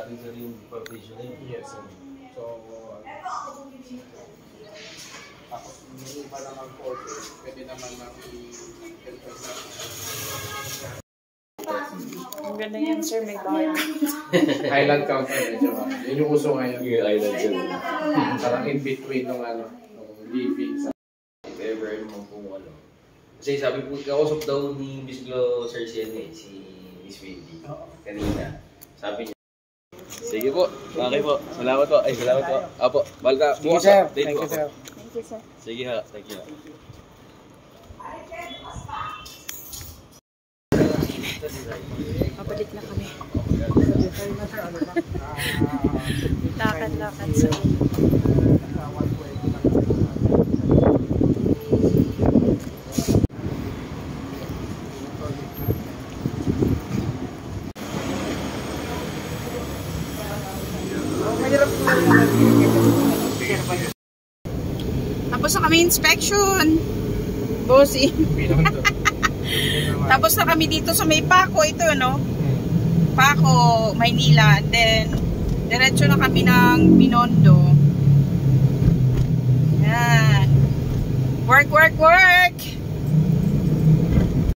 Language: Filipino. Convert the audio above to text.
natin sa rin partitioning. Yes, sir. So, tapos hindi pa lang ang order, pwede naman na i-help na. Ang ganda yan, sir. May bar. Island counter medyo. Yun yung uso ngayon. Yung island sir. Parang in between ng living sa... If ever naman kung ano. Kasi sabi po, kausap daw ni Miss Glo Sir Sian si Miss Wendy kanina. Sabi niya. Sige po. Okay po. Salamat po. Ay, salamat po. Apo. Balka. Bukas sir. update Thank po you, sir. Thank you, sir. Sige ha. Thank you. Mabalik na kami. Lakad-lakad sa tapos na kami inspection. Bossy. Tapos na kami dito sa may Paco ito, no? Paco, Maynila. And then, diretso na kami ng Binondo. Yan. Work, work, work!